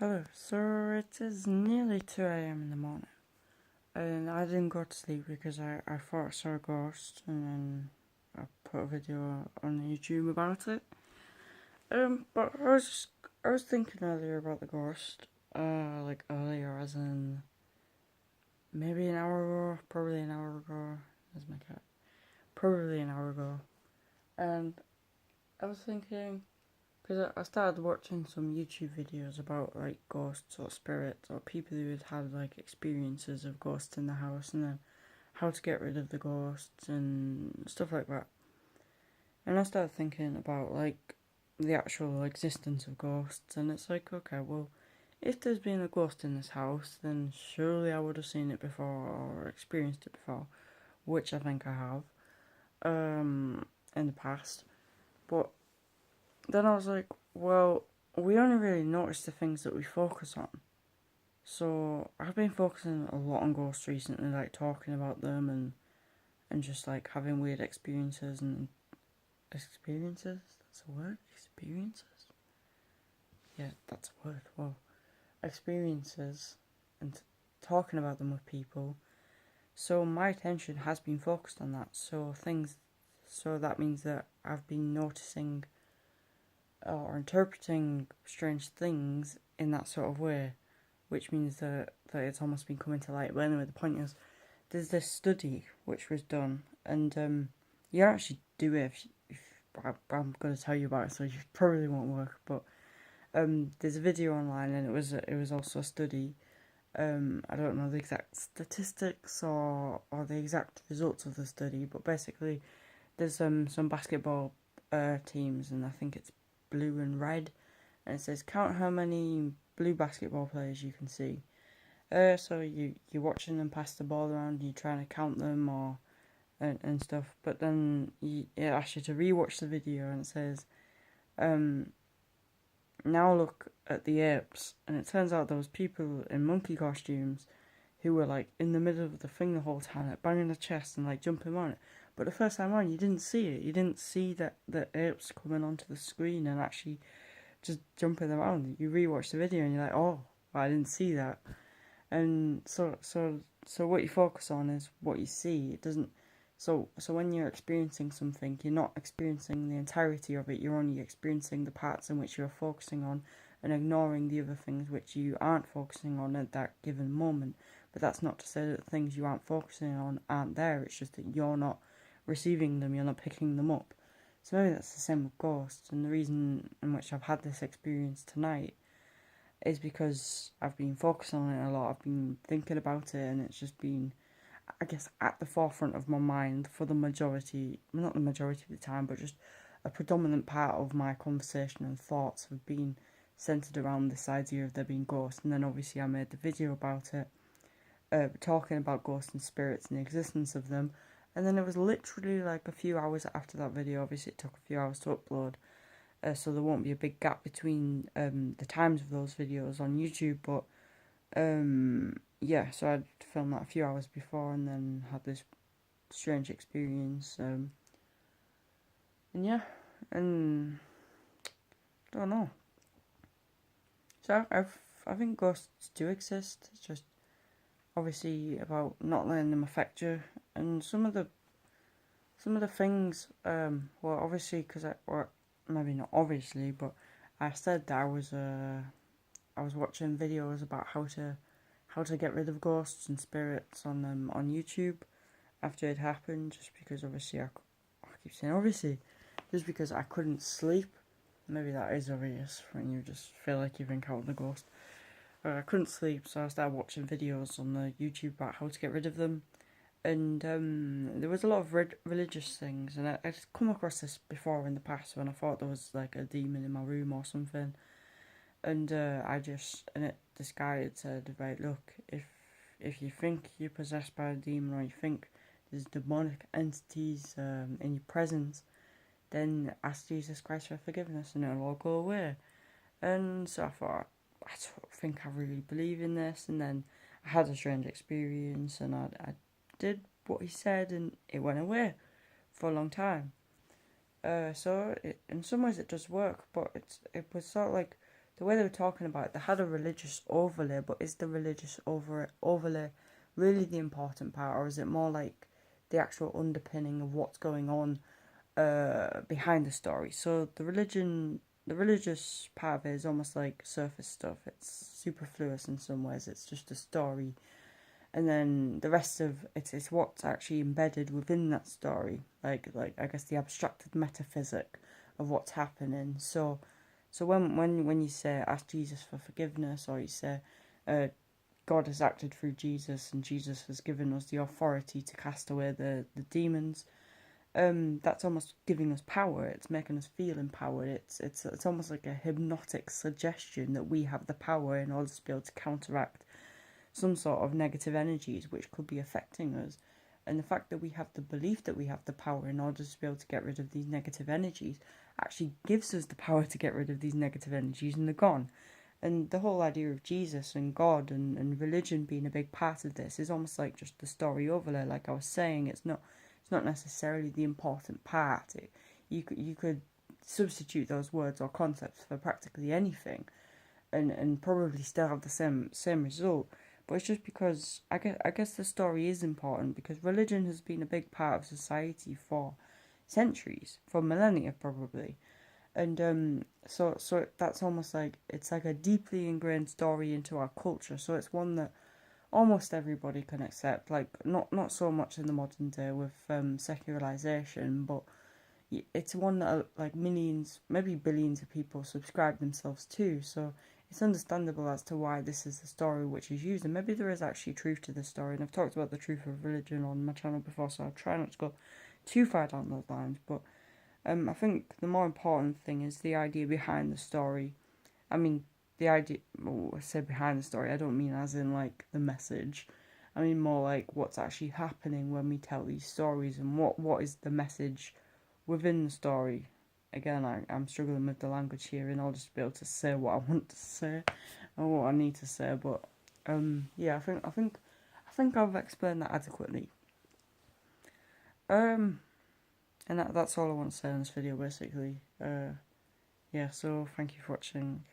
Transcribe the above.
Hello, so it is nearly 2 a.m. in the morning, and I didn't go to sleep because I thought I saw a ghost, and then I put a video on YouTube about it. But I was thinking earlier about the ghost, like earlier as in maybe an hour ago, probably an hour ago, there's my cat, probably an hour ago, and I was thinking, because I started watching some YouTube videos about like ghosts or spirits or people who had had like experiences of ghosts in the house and then how to get rid of the ghosts and stuff like that. And I started thinking about like the actual existence of ghosts, and it's like, okay, well, if there's been a ghost in this house, then surely I would have seen it before or experienced it before, which I think I have in the past. But then I was like, well, we only really notice the things that we focus on. So I've been focusing a lot on ghosts recently, like talking about them and just like having weird experiences and experiences. That's a word. Experiences. Yeah, that's a word. Well, experiences and talking about them with people. So my attention has been focused on that. So that means that I've been noticing or interpreting strange things in that sort of way, which means that it's almost been coming to light. But anyway, the point is, there's this study which was done, and you actually do it if I'm going to tell you about it, so you probably won't work. But there's a video online, and it was also a study. I don't know the exact statistics or the exact results of the study, but basically, there's some basketball teams, and I think it's blue and red, and it says count how many blue basketball players you can see. So you're watching them pass the ball around, and you're trying to count them and stuff. But then it asks you to rewatch the video, and it says, now look at the apes, and it turns out there was people in monkey costumes who were like in the middle of the thing the whole time, like banging the chest and like jumping on it. But the first time on, you didn't see it. You didn't see that the apes coming onto the screen and actually just jumping around. You rewatch the video and you're like, oh, I didn't see that. And so what you focus on is what you see. It doesn't. So when you're experiencing something, you're not experiencing the entirety of it. You're only experiencing the parts in which you're focusing on, and ignoring the other things which you aren't focusing on at that given moment. But that's not to say that the things you aren't focusing on aren't there. It's just that you're not receiving them. You're not picking them up. So maybe that's the same with ghosts. And the reason in which I've had this experience tonight is because I've been focusing on it a lot. I've been thinking about it, and it's just been, I guess, at the forefront of my mind for the majority, well, not the majority of the time, but just a predominant part of my conversation and thoughts have been centered around this idea of there being ghosts. And then obviously I made the video about it, talking about ghosts and spirits and the existence of them. And then it was literally like a few hours after that video. Obviously it took a few hours to upload, so there won't be a big gap between the times of those videos on YouTube. But yeah, so I'd filmed that a few hours before and then had this strange experience. And yeah, and I don't know. So I think ghosts do exist. It's just obviously about not letting them affect you. And some of the things, well, obviously, because or maybe not obviously, but I said that I was watching videos about how to get rid of ghosts and spirits on YouTube after it happened, just because obviously I keep saying obviously, just because I couldn't sleep. Maybe that is obvious when you just feel like you've encountered a ghost. I couldn't sleep, so I started watching videos on the YouTube about how to get rid of them. And there was a lot of religious things, and I'd come across this before in the past when I thought there was like a demon in my room or something. And this guy had said, right, look, if you think you're possessed by a demon, or you think there's demonic entities in your presence, then ask Jesus Christ for forgiveness and it'll all go away. And so I thought, I don't think I really believe in this. And then I had a strange experience, and I did what he said, and it went away for a long time. In some ways it does work, but it was sort of like the way they were talking about it, they had a religious overlay, but is the religious overlay really the important part, or is it more like the actual underpinning of what's going on behind the story? So the religious part of it is almost like surface stuff. It's superfluous in some ways. It's just a story, and then the rest of it is what's actually embedded within that story, like I guess the abstracted metaphysic of what's happening. So when you say ask Jesus for forgiveness, or you say God has acted through Jesus and Jesus has given us the authority to cast away the demons, that's almost giving us power. It's making us feel empowered. It's almost like a hypnotic suggestion that we have the power in order to be able to counteract some sort of negative energies which could be affecting us. And the fact that we have the belief that we have the power in order to be able to get rid of these negative energies actually gives us the power to get rid of these negative energies, and they're gone. And the whole idea of Jesus and God and religion being a big part of this is almost like just the story overlay. Like I was saying, it's not necessarily the important part. You could substitute those words or concepts for practically anything, and probably still have the same result. But it's just because I guess the story is important, because religion has been a big part of society for centuries, for millennia probably. And so that's almost like, it's like a deeply ingrained story into our culture. So it's one that almost everybody can accept. Like not so much in the modern day with secularization, but it's one that like millions, maybe billions of people subscribe themselves to. So it's understandable as to why this is the story which is used, and maybe there is actually truth to the story. And I've talked about the truth of religion on my channel before, so I'll try not to go too far down those lines. But I think the more important thing is the idea behind the story. I mean, the idea, I say behind the story, I don't mean as in like the message. I mean more like what's actually happening when we tell these stories, and what is the message within the story. Again, I'm struggling with the language here in order to be able to say what I want to say and what I need to say. But yeah, I think I've explained that adequately. And that's all I want to say in this video, basically. Yeah, so thank you for watching.